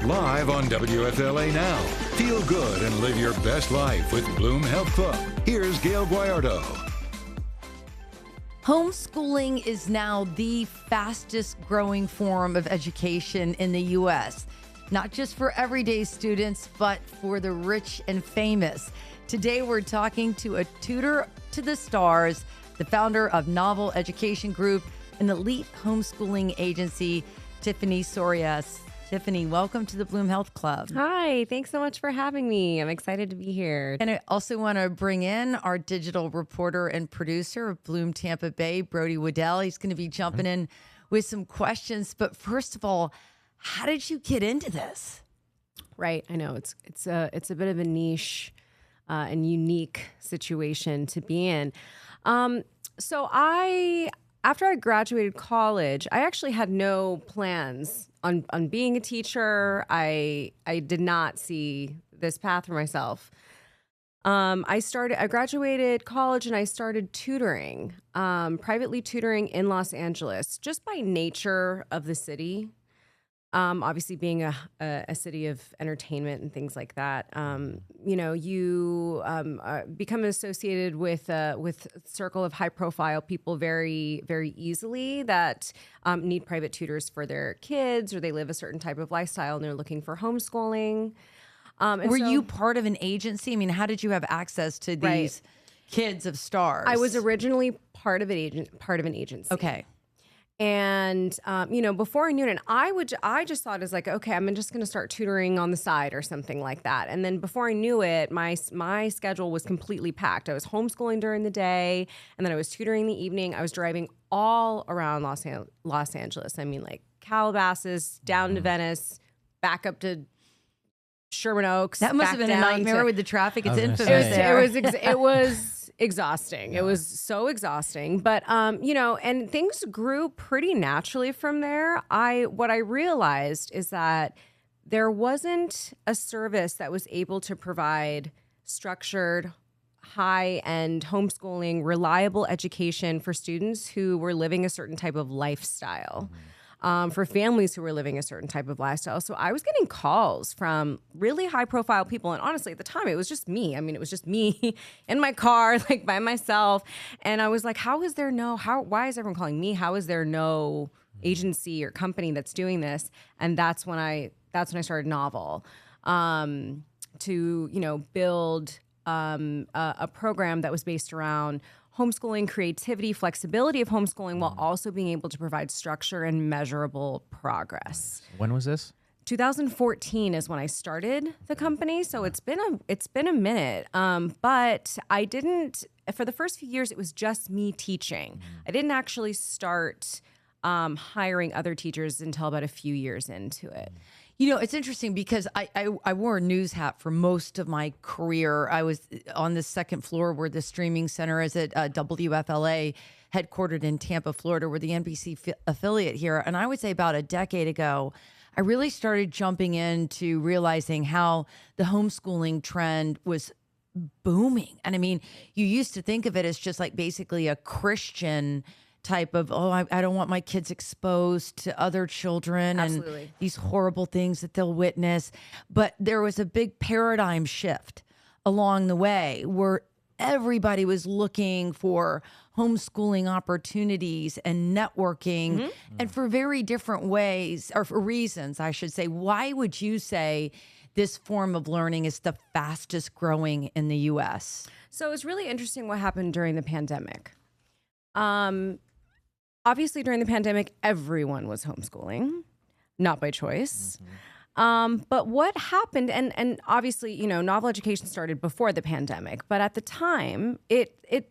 Live on WFLA Now. Feel good and live your best life with Bloom Health Club. Here's Gail Guayardo. Homeschooling is now the fastest growing form of education in the U.S., not just for everyday students, but for the rich and famous. Today, we're talking to a tutor to the stars, the founder of Novel Education Group, an elite homeschooling agency, Tiffany Sorya. Tiffany, welcome to the Bloom Health Club. Hi, thanks so much for having me. I'm excited to be here. And I also want to bring in our digital reporter and producer of Bloom Tampa Bay, Brody Waddell. He's going to be jumping in with some questions. But first of all, how did you get into this? Right, I know it's a bit of a niche and unique situation to be in. So after I graduated college, I actually had no plans on being a teacher. I did not see this path for myself. I graduated college and I started tutoring, privately tutoring in Los Angeles, just by nature of the city. Obviously being a city of entertainment and things like that, you become associated with a circle of high profile people very, very easily that need private tutors for their kids, or they live a certain type of lifestyle and they're looking for homeschooling. Were you part of an agency? I mean, how did you have access to these kids of stars? I was originally part of an agency. Okay. And, before I knew it, and I just thought as like, okay, I'm just going to start tutoring on the side or something like that. And then before I knew it, my schedule was completely packed. I was homeschooling during the day, and then I was tutoring in the evening. I was driving all around Los Angeles. I mean, like Calabasas, down to Venice, back up to Sherman Oaks. That must have been a nightmare with the traffic. It's infamous there. It was exhausting. Yeah. It was so exhausting, but and things grew pretty naturally from there. What I realized is that there wasn't a service that was able to provide structured, high-end homeschooling, reliable education for students who were living a certain type of lifestyle. For families who were living a certain type of lifestyle. So I was getting calls from really high profile people. And honestly, at the time, it was just me. I mean, it was just me in my car, like by myself. And I was like, why is everyone calling me? How is there no agency or company that's doing this? And that's when I started Novel, to, build a program that was based around homeschooling, creativity, flexibility of homeschooling, while also being able to provide structure and measurable progress. When was this? 2014 is when I started the company, so it's been a minute. But I didn't. For the first few years, it was just me teaching. I didn't actually start hiring other teachers until about a few years into it. You know, it's interesting because I wore a news hat for most of my career. I was on the second floor where the streaming center is at WFLA, headquartered in Tampa, Florida. We're the NBC affiliate here. And I would say about a decade ago, I really started jumping into realizing how the homeschooling trend was booming. And I mean, you used to think of it as just like basically a Christian type of, I don't want my kids exposed to other children. Absolutely. And these horrible things that they'll witness. But there was a big paradigm shift along the way where everybody was looking for homeschooling opportunities and networking, and for very different ways, or for reasons, I should say. Why would you say this form of learning is the fastest growing in the U.S.? So it's really interesting what happened during the pandemic. Obviously, during the pandemic, everyone was homeschooling, not by choice. But what happened, and obviously, Novel Education started before the pandemic, but at the time,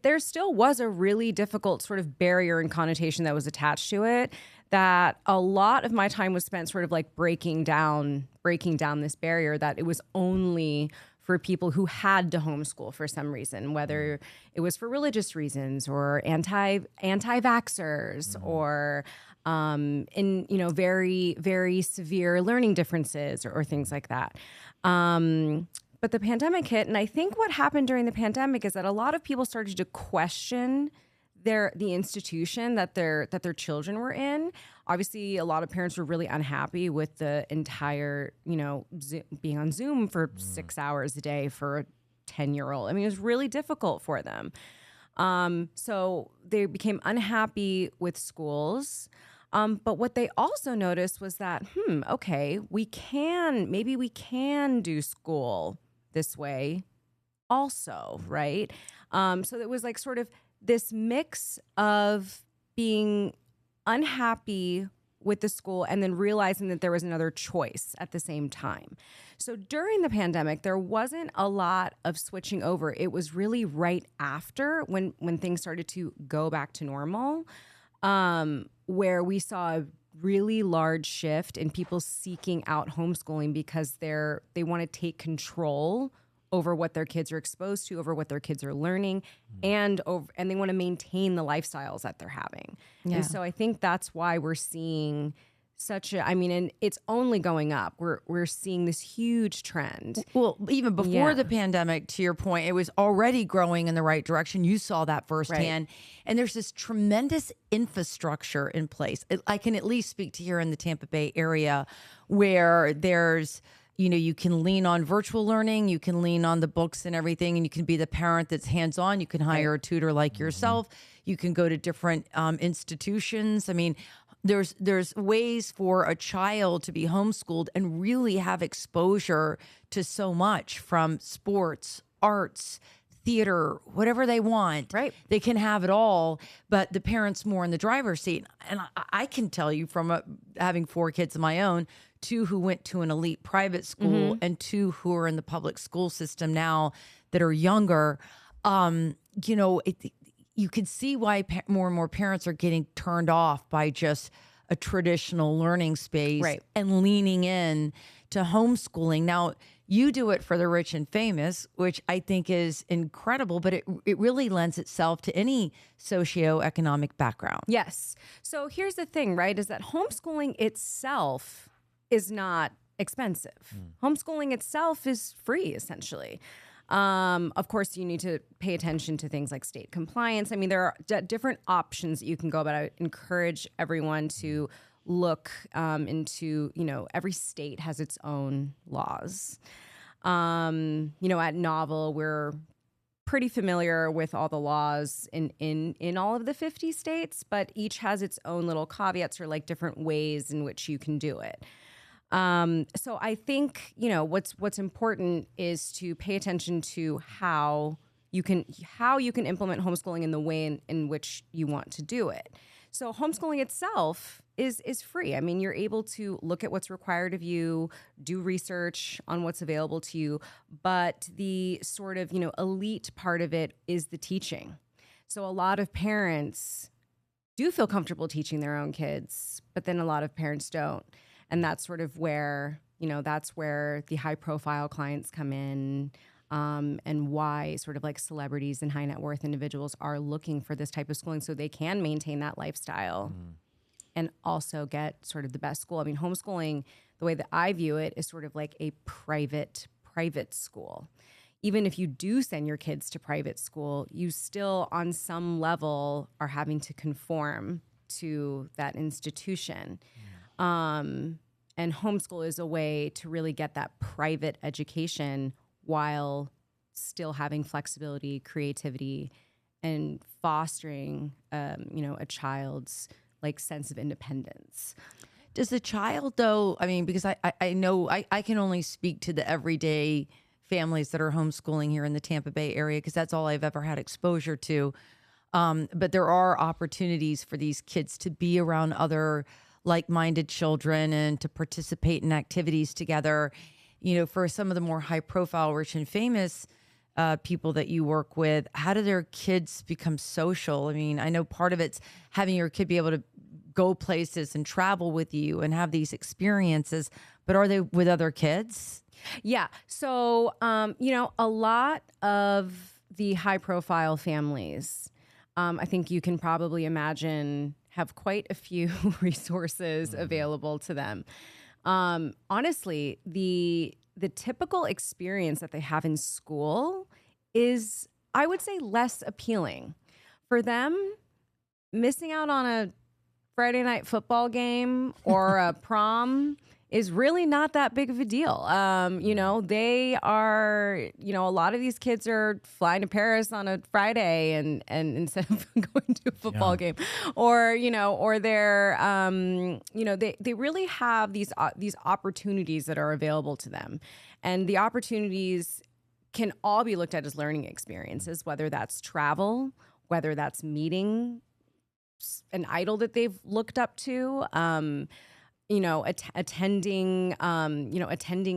there still was a really difficult sort of barrier and connotation that was attached to it, that a lot of my time was spent sort of like breaking down this barrier, that it was only for people who had to homeschool for some reason, whether it was for religious reasons or anti-vaxxers or in very, very severe learning differences or things like that. But the pandemic hit, and I think what happened during the pandemic is that a lot of people started to question the institution that their children were in. Obviously, a lot of parents were really unhappy with the entire, being on Zoom for 6 hours a day for a 10-year-old. I mean, it was really difficult for them. So they became unhappy with schools. But what they also noticed was that, okay, maybe we can do school this way also, right? So it was like sort of this mix of being unhappy with the school and then realizing that there was another choice at the same time. So during the pandemic, there wasn't a lot of switching over. It was really right after when things started to go back to normal, where we saw a really large shift in people seeking out homeschooling because they want to take control over what their kids are exposed to, over what their kids are learning, and they want to maintain the lifestyles that they're having. Yeah. And so I think that's why we're seeing and it's only going up. We're seeing this huge trend. Well, even before the pandemic, to your point, it was already growing in the right direction. You saw that firsthand. Right. And there's this tremendous infrastructure in place. I can at least speak to here in the Tampa Bay area where there's, you can lean on virtual learning, you can lean on the books and everything, and you can be the parent that's hands-on. You can hire a tutor like yourself. You can go to different institutions. I mean, there's ways for a child to be homeschooled and really have exposure to so much, from sports, arts, theater, whatever they want. Right. They can have it all, but the parent's more in the driver's seat. And I can tell you from having 4 kids of my own, 2 who went to an elite private school and 2 who are in the public school system now that are younger, you could see why more and more parents are getting turned off by just a traditional learning space, right, and leaning in to homeschooling. Now, you do it for the rich and famous, which I think is incredible, but it really lends itself to any socioeconomic background. Yes. So here's the thing, right, is that homeschooling itself is not expensive. Homeschooling itself is free, essentially. Of course, you need to pay attention to things like state compliance. I mean, there are different options that you can go about. I encourage everyone to look into, every state has its own laws. At Novel, we're pretty familiar with all the laws in all of the 50 states, but each has its own little caveats or like different ways in which you can do it. So I think, what's important is to pay attention to how you can implement homeschooling in the way in which you want to do it. So homeschooling itself is free. I mean, you're able to look at what's required of you, do research on what's available to you, but the sort of, elite part of it is the teaching. So a lot of parents do feel comfortable teaching their own kids, but then a lot of parents don't. And that's sort of where, that's where the high profile clients come in, and why sort of like celebrities and high net worth individuals are looking for this type of schooling so they can maintain that lifestyle and also get sort of the best school. I mean, homeschooling, the way that I view it, is sort of like a private school. Even if you do send your kids to private school, you still on some level are having to conform to that institution. And homeschool is a way to really get that private education while still having flexibility, creativity, and fostering, a child's like sense of independence. Does the child, though, I mean, because I know I can only speak to the everyday families that are homeschooling here in the Tampa Bay area, because that's all I've ever had exposure to. But there are opportunities for these kids to be around other like-minded children and to participate in activities together. For some of the more high-profile, rich and famous people that you work with, how do their kids become social? I mean, I know part of it's having your kid be able to go places and travel with you and have these experiences, but are they with other kids? Yeah. So, a lot of the high-profile families, I think you can probably imagine, have quite a few resources available to them. Honestly, the typical experience that they have in school is, I would say, less appealing. For them, missing out on a Friday night football game or a prom is really not that big of a deal. They are, a lot of these kids are flying to Paris on a Friday and instead of going to a football game, or they're, they really have these opportunities that are available to them, and the opportunities can all be looked at as learning experiences, whether that's travel, whether that's meeting an idol that they've looked up to, attending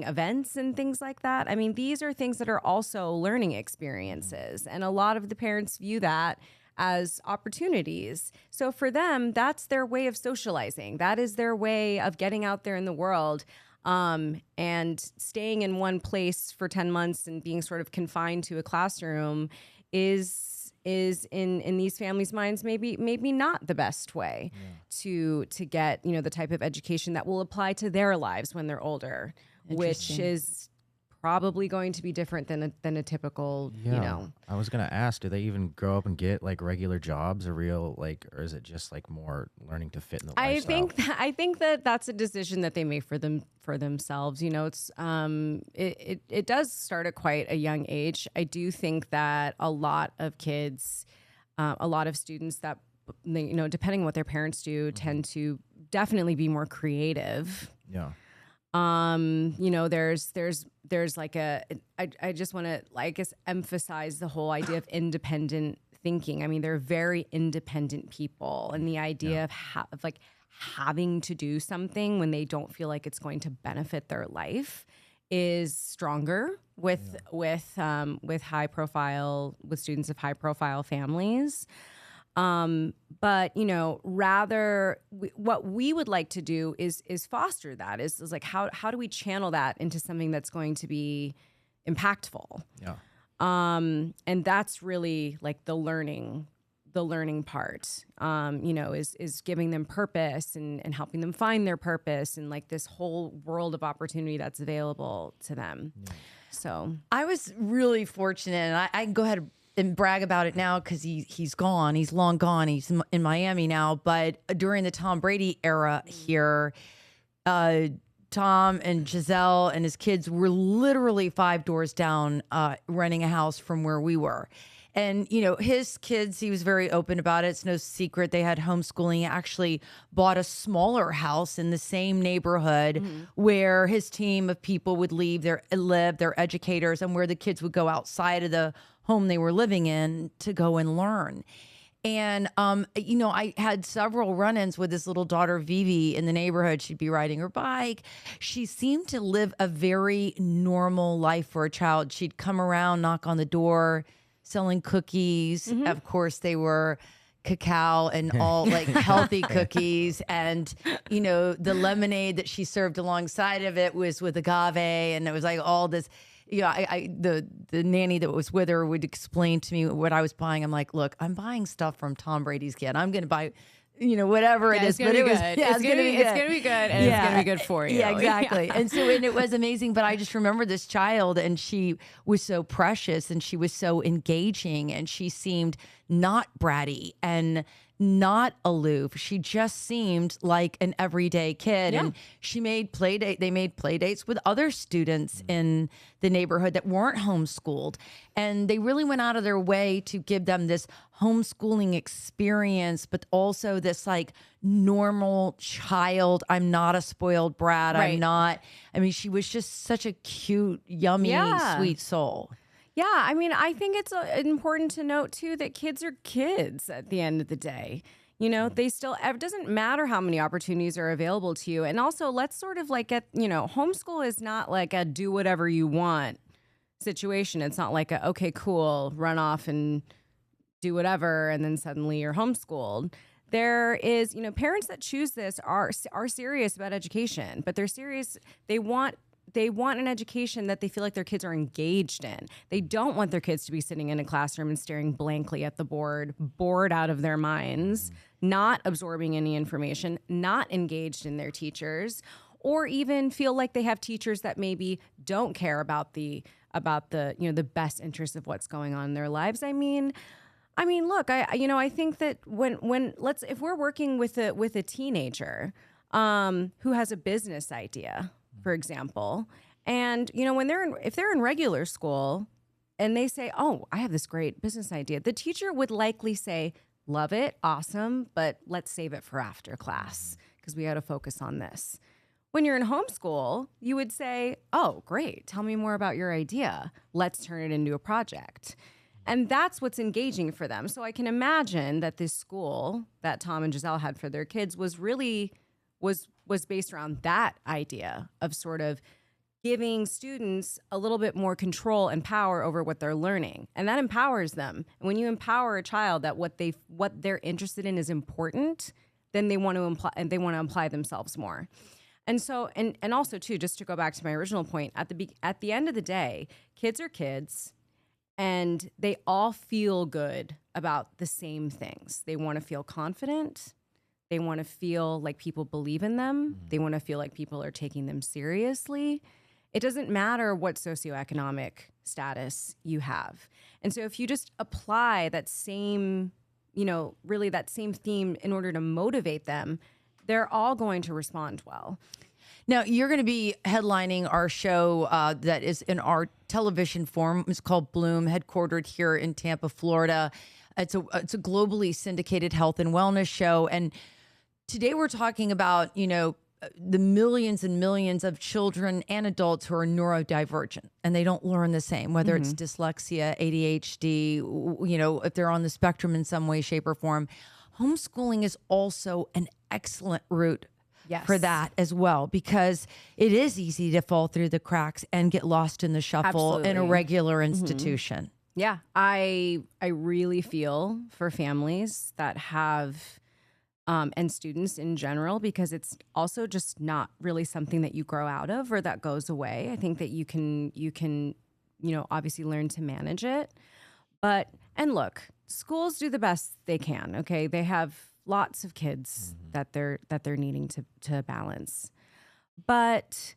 events and things like that. I mean, these are things that are also learning experiences. And a lot of the parents view that as opportunities. So for them, that's their way of socializing. That is their way of getting out there in the world. And staying in one place for 10 months and being sort of confined to a classroom is in these families' minds maybe not the best way to get the type of education that will apply to their lives when they're older, which is probably going to be different than a typical I was gonna ask, do they even grow up and get like regular jobs, or is it just like more learning to fit in the lifestyle? I think that that's a decision that they make for themselves. It's it does start at quite a young age. I do think that a lot of kids, a lot of students that depending on what their parents do, tend to definitely be more creative. Yeah. There's like I just want to, I guess, emphasize the whole idea of independent thinking. I mean, they're very independent people, and the idea of having to do something when they don't feel like it's going to benefit their life is stronger with students of high profile families. But rather what we would like to do is foster that is like, how do we channel that into something that's going to be impactful? Yeah. And that's really like the learning part, is giving them purpose and helping them find their purpose, and like this whole world of opportunity that's available to them. Yeah. So I was really fortunate, and I can go ahead and brag about it now because he's gone. He's long gone. He's in Miami now. But during the Tom Brady era here, Tom and Giselle and his kids were literally 5 doors down, renting a house from where we were. And, his kids, he was very open about it. It's no secret. They had homeschooling. He actually bought a smaller house in the same neighborhood where his team of people would live, their educators, and where the kids would go outside of the home they were living in to go and learn. And, I had several run-ins with his little daughter, Vivi, in the neighborhood. She'd be riding her bike. She seemed to live a very normal life for a child. She'd come around, knock on the door, selling cookies. Of course, they were cacao and all like healthy cookies. And, the lemonade that she served alongside of it was with agave. And it was like all this. The nanny that was with her would explain to me what I was buying. I'm like, look, I'm buying stuff from Tom Brady's kid. I'm going to buy, whatever it is. But it was, it's going to be good. It's going to be good, and it's going to be good for you. Yeah, exactly. And it was amazing. But I just remember this child, and she was so precious, and she was so engaging, and she seemed not bratty and not aloof. She just seemed like an everyday kid. And she made they made play dates with other students in the neighborhood that weren't homeschooled. And they really went out of their way to give them this homeschooling experience, but also this like normal child. I'm not a spoiled brat. Right. She was just such a cute, yummy, sweet soul. Yeah, I think it's important to note, too, that kids are kids at the end of the day. They still, it doesn't matter how many opportunities are available to you. And also, let's sort of like get, homeschool is not like a do whatever you want situation. It's not like a, okay, cool, run off and do whatever, and then suddenly you're homeschooled. There is, parents that choose this are serious about education, but they're serious. They want an education that they feel like their kids are engaged in. They don't want their kids to be sitting in a classroom and staring blankly at the board, bored out of their minds, not absorbing any information, not engaged in their teachers, or even feel like they have teachers that maybe don't care about the best interest of what's going on in their lives. I mean, look, I think that if we're working with a teenager who has a business idea, for example, and if they're in regular school and they say, "Oh, I have this great business idea," the teacher would likely say, "Love it, awesome, but let's save it for after class because we got to focus on this." When you're in homeschool, you would say, "Oh, great, tell me more about your idea. Let's turn it into a project." And that's what's engaging for them. So I can imagine that this school that Tom and Giselle had for their kids was based around that idea of sort of giving students a little bit more control and power over what they're learning. And that empowers them. And when you empower a child that what they're interested in is important, then they want to apply themselves more. And so, and also too, just to go back to my original point, at the end of the day, kids are kids. And they all feel good about the same things. They want to feel confident. They want to feel like people believe in them. They want to feel like people are taking them seriously. It doesn't matter what socioeconomic status you have. And so if you just apply that same, really that same theme in order to motivate them, they're all going to respond well. Now, you're going to be headlining our show that is in our television form. It's called Bloom, headquartered here in Tampa, Florida. It's a globally syndicated health and wellness show. And today we're talking about, the millions and millions of children and adults who are neurodivergent and they don't learn the same, whether it's dyslexia, ADHD, if they're on the spectrum in some way, shape, or form. Homeschooling is also an excellent route for that as well, because it is easy to fall through the cracks and get lost in the shuffle in a regular institution. Yeah, I really feel for families that have and students in general, because it's also just not really something that you grow out of or that goes away. I think that you can obviously learn to manage it. And look, schools do the best they can. Okay, they have lots of kids that they're needing to balance. But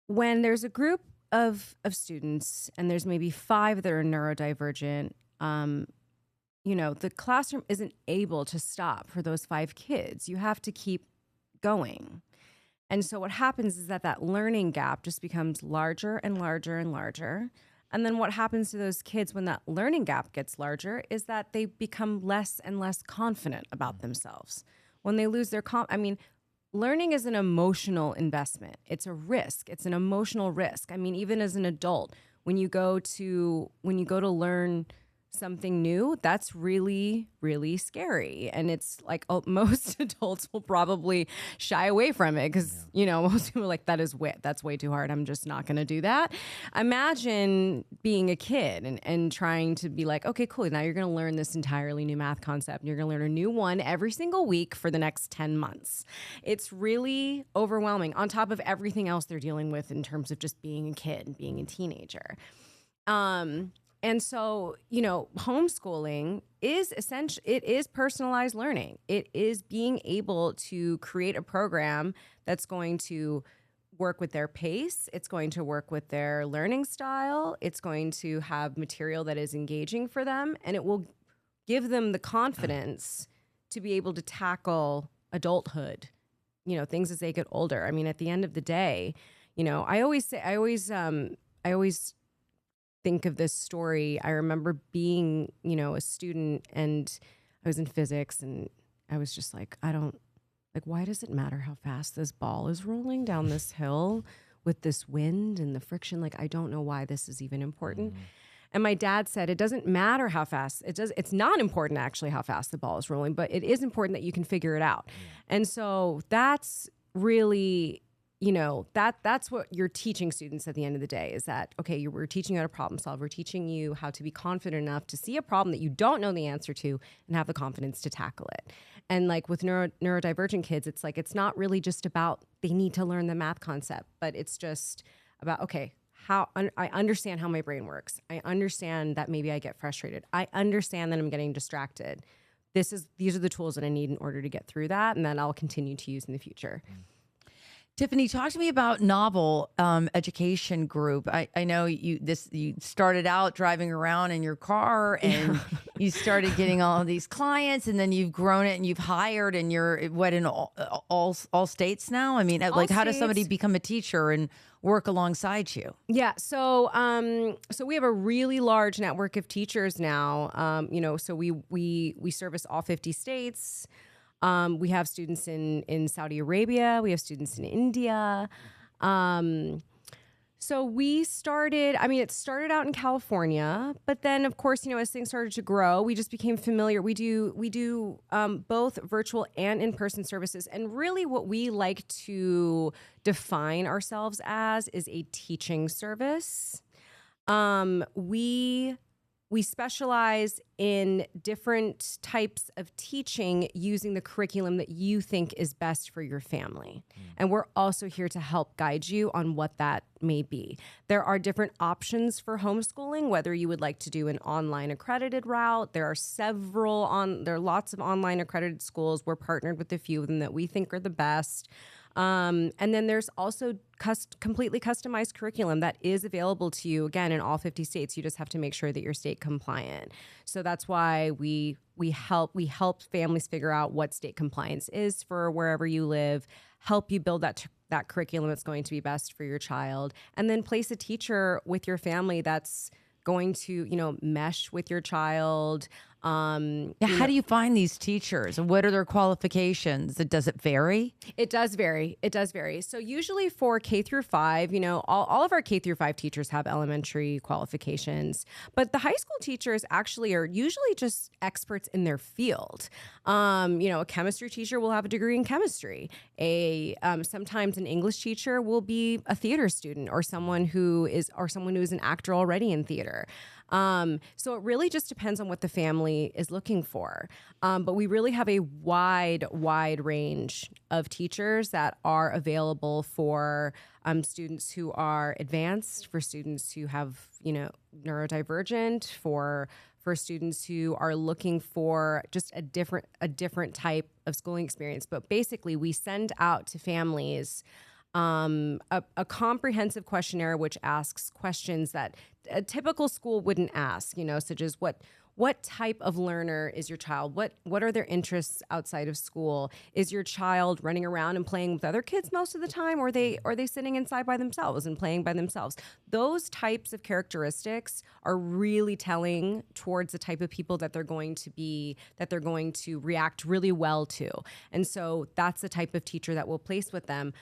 when there's a group of students and there's maybe 5 that are neurodivergent, the classroom isn't able to stop for those 5 kids. You have to keep going. And so what happens is that learning gap just becomes larger and larger and larger. And then what happens to those kids when that learning gap gets larger is that they become less and less confident about themselves. When they lose their learning is an emotional investment. It's a risk. It's an emotional risk. Even as an adult, when you go to learn something new, that's really, really scary. And it's like most adults will probably shy away from it because, most people are like, that's way too hard. I'm just not going to do that. Imagine being a kid and trying to be like, okay, cool. Now you're going to learn this entirely new math concept. And you're going to learn a new one every single week for the next 10 months. It's really overwhelming on top of everything else they're dealing with in terms of just being a kid and being a teenager. And so, homeschooling is essential. It is personalized learning. It is being able to create a program that's going to work with their pace. It's going to work with their learning style. It's going to have material that is engaging for them. And it will give them the confidence to be able to tackle adulthood, things as they get older. At the end of the day, I always think of this story. I remember being, a student, and I was in physics, and I was just like, why does it matter how fast this ball is rolling down this hill with this wind and the friction? I don't know why this is even important. And my dad said, it doesn't matter how fast it's not important actually how fast the ball is rolling, but it is important that you can figure it out. And so that's really, that's what you're teaching students at the end of the day, is that, okay, we're teaching you how to problem solve. We're teaching you how to be confident enough to see a problem that you don't know the answer to and have the confidence to tackle it. And with neurodivergent kids, it's it's not really just about they need to learn the math concept, but it's just about, okay, I understand how my brain works. I understand that maybe I get frustrated. I understand that I'm getting distracted. These are the tools that I need in order to get through that, and that I'll continue to use in the future. Tiffany, talk to me about Novel Education Group. I know you started out driving around in your car and you started getting all of these clients, and then you've grown it and you've hired, and you're in all states now. I mean, like, how does somebody become a teacher and work alongside you? Yeah, so we have a really large network of teachers now. So we service all 50 states. We have students in Saudi Arabia. We have students in India. So we started, it started out in California, but then of course, as things started to grow, we just became familiar. We do both virtual and in-person services. And really what we like to define ourselves as is a teaching service. We specialize in different types of teaching using the curriculum that you think is best for your family. And we're also here to help guide you on what that may be. There are different options for homeschooling, whether you would like to do an online accredited route. There are lots of online accredited schools. We're partnered with a few of them that we think are the best. And then there's also completely customized curriculum that is available to you, again, in all 50 states. You just have to make sure that you're state compliant. So that's why we help families figure out what state compliance is for wherever you live, help you build that curriculum that's going to be best for your child, and then place a teacher with your family that's going to, mesh with your child. How do you find these teachers? What are their qualifications? Does it vary? It does vary. So usually for K through 5, all of our K through 5 teachers have elementary qualifications, but the high school teachers actually are usually just experts in their field. A chemistry teacher will have a degree in chemistry. Sometimes an English teacher will be a theater student or someone who is an actor already in theater. So it really just depends on what the family is looking for. But we really have a wide range of teachers that are available for students who are advanced, for students who have, neurodivergent, for students who are looking for just a different type of schooling experience. But basically, we send out to families a comprehensive questionnaire which asks questions that a typical school wouldn't ask, such as what type of learner is your child? What are their interests outside of school? Is your child running around and playing with other kids most of the time, or are they sitting inside by themselves and playing by themselves? Those types of characteristics are really telling towards the type of people that they're going to react really well to. And so that's the type of teacher that we'll place with them.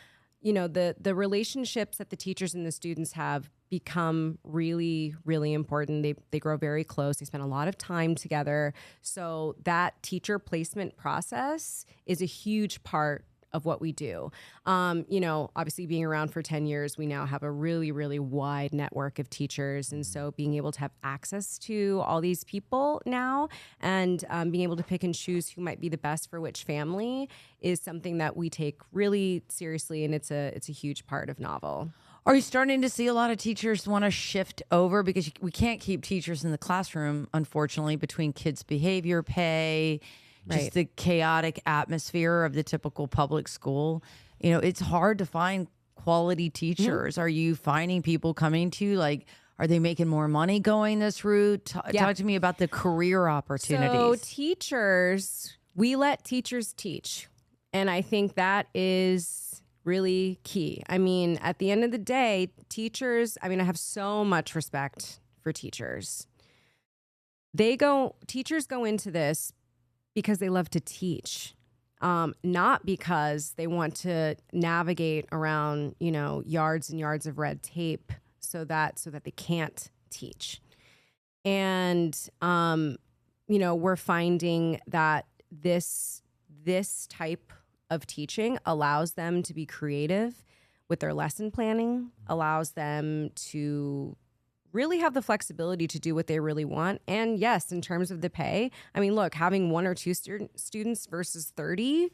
The relationships that the teachers and the students have become really, really important. They grow very close. They spend a lot of time together. So that teacher placement process is a huge part of what we do. Obviously being around for 10 years, we now have a really, really wide network of teachers. And so being able to have access to all these people now and being able to pick and choose who might be the best for which family is something that we take really seriously. And it's a huge part of Novel. Are you starting to see a lot of teachers want to shift over? Because we can't keep teachers in the classroom, unfortunately, between kids' behavior, pay, just the chaotic atmosphere of the typical public school. It's hard to find quality teachers. Are you finding people coming to you? Like, are they making more money going this route? Talk to me about the career opportunities. So we let teachers teach. And I think that is really key. At the end of the day, teachers, I have so much respect for teachers. Teachers go into this because they love to teach, not because they want to navigate around, yards and yards of red tape so that they can't teach. And, we're finding that this type of teaching allows them to be creative with their lesson planning, allows them to really have the flexibility to do what they really want. And yes, in terms of the pay, look, having 1 or 2 students versus 30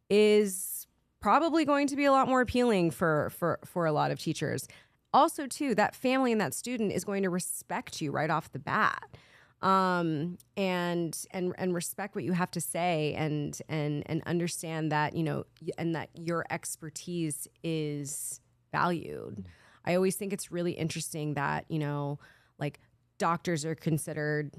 is probably going to be a lot more appealing for a lot of teachers. Also, too, that family and that student is going to respect you right off the bat. and respect what you have to say, and understand that, you know, and that your expertise is valued. I always think it's really interesting that, you know, like doctors are considered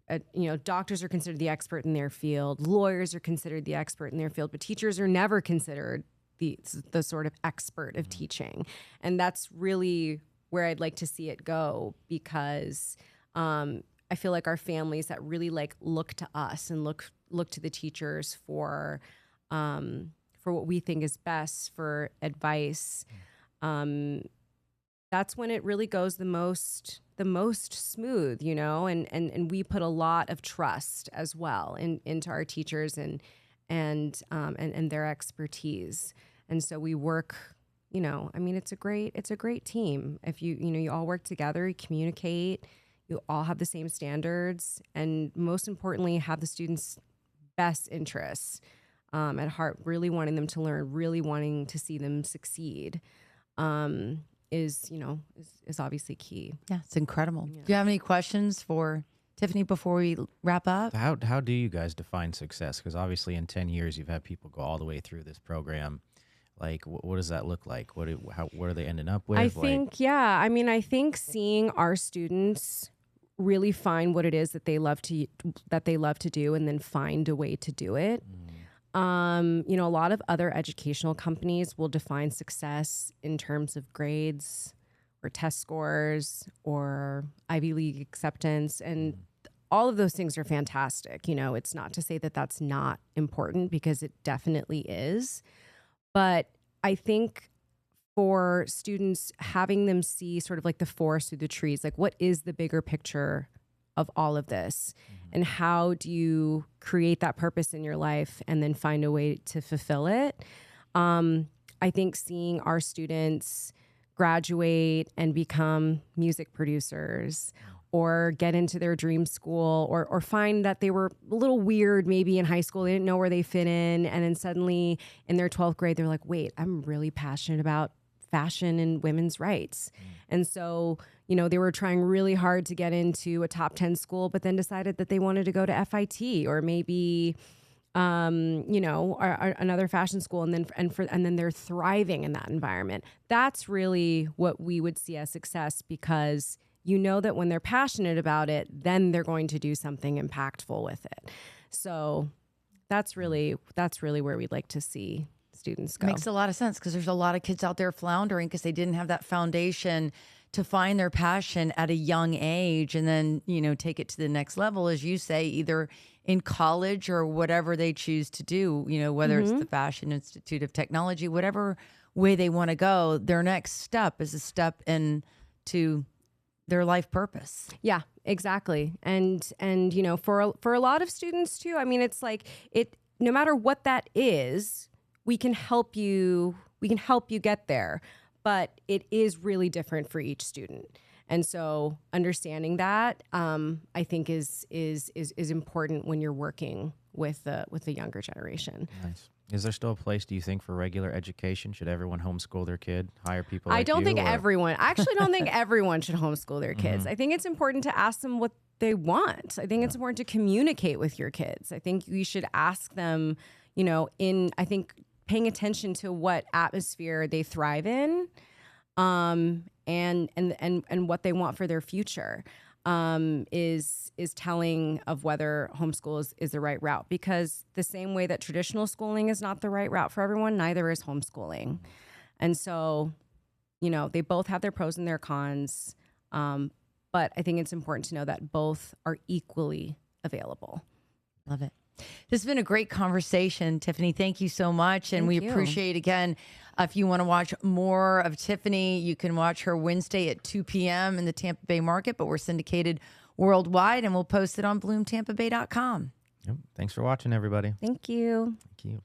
the expert in their field. Lawyers are considered the expert in their field, but teachers are never considered the sort of expert of teaching. And that's really where I'd like to see it go, because I feel like our families that really like look to us and look to the teachers for what we think is best, for advice. That's when it really goes the most smooth, you know, and we put a lot of trust as well into our teachers and their expertise. And so we work, you know, I mean, it's a great team. If you all work together, you communicate, you all have the same standards, and most importantly, have the students' best interests at heart, really wanting them to learn, really wanting to see them succeed. Is obviously key. Yeah, it's incredible. Yeah. Do you have any questions for Tiffany before we wrap up? How do you guys define success? Because obviously in 10 years, you've had people go all the way through this program. Like, what does that look like? What are they ending up with? I think seeing our students really find what it is that they love to do, and then find a way to do it. You know, a lot of other educational companies will define success in terms of grades or test scores or Ivy League acceptance. And all of those things are fantastic. You know, it's not to say that that's not important, because it definitely is. But I think for students, having them see sort of like the forest through the trees, like what is the bigger picture of all of this, and how do you create that purpose in your life and then find a way to fulfill it? I think seeing our students graduate and become music producers, or get into their dream school, or find that they were a little weird maybe in high school, they didn't know where they fit in, and then suddenly in their 12th grade, they're like, wait, I'm really passionate about fashion and women's rights. And so, you know, they were trying really hard to get into a top 10 school, but then decided that they wanted to go to FIT, or maybe, you know, another fashion school, and then they're thriving in that environment. That's really what we would see as success, because you know that when they're passionate about it, then they're going to do something impactful with it. So that's really where we'd like to see students go. Makes a lot of sense, because there's a lot of kids out there floundering because they didn't have that foundation to find their passion at a young age, and then, you know, take it to the next level, as you say, either in college or whatever they choose to do, you know, whether it's the Fashion Institute of Technology, whatever way they want to go, their next step is a step into their life purpose. Yeah, exactly. And you know, for a lot of students too, I mean, it's like no matter what that is, we can help you get there, but it is really different for each student. And so understanding that, I think is important when you're working with the younger generation. Nice. Is there still a place, do you think, for regular education? Should everyone homeschool their kid? Hire people like I don't you, think or? everyone. I actually don't think everyone should homeschool their kids. I think it's important to ask them what they want. I think it's important to communicate with your kids. I think you should ask them, you know, I think paying attention to what atmosphere they thrive in, and what they want for their future, is telling of whether homeschool is the right route. Because the same way that traditional schooling is not the right route for everyone, neither is homeschooling. And so, you know, they both have their pros and their cons, but I think it's important to know that both are equally available. Love it. This has been a great conversation, Tiffany. Thank you so much. And we appreciate, again, if you want to watch more of Tiffany, you can watch her Wednesday at 2 p.m. in the Tampa Bay market, but we're syndicated worldwide, and we'll post it on bloomtampabay.com. Yep. Thanks for watching, everybody. Thank you. Thank you.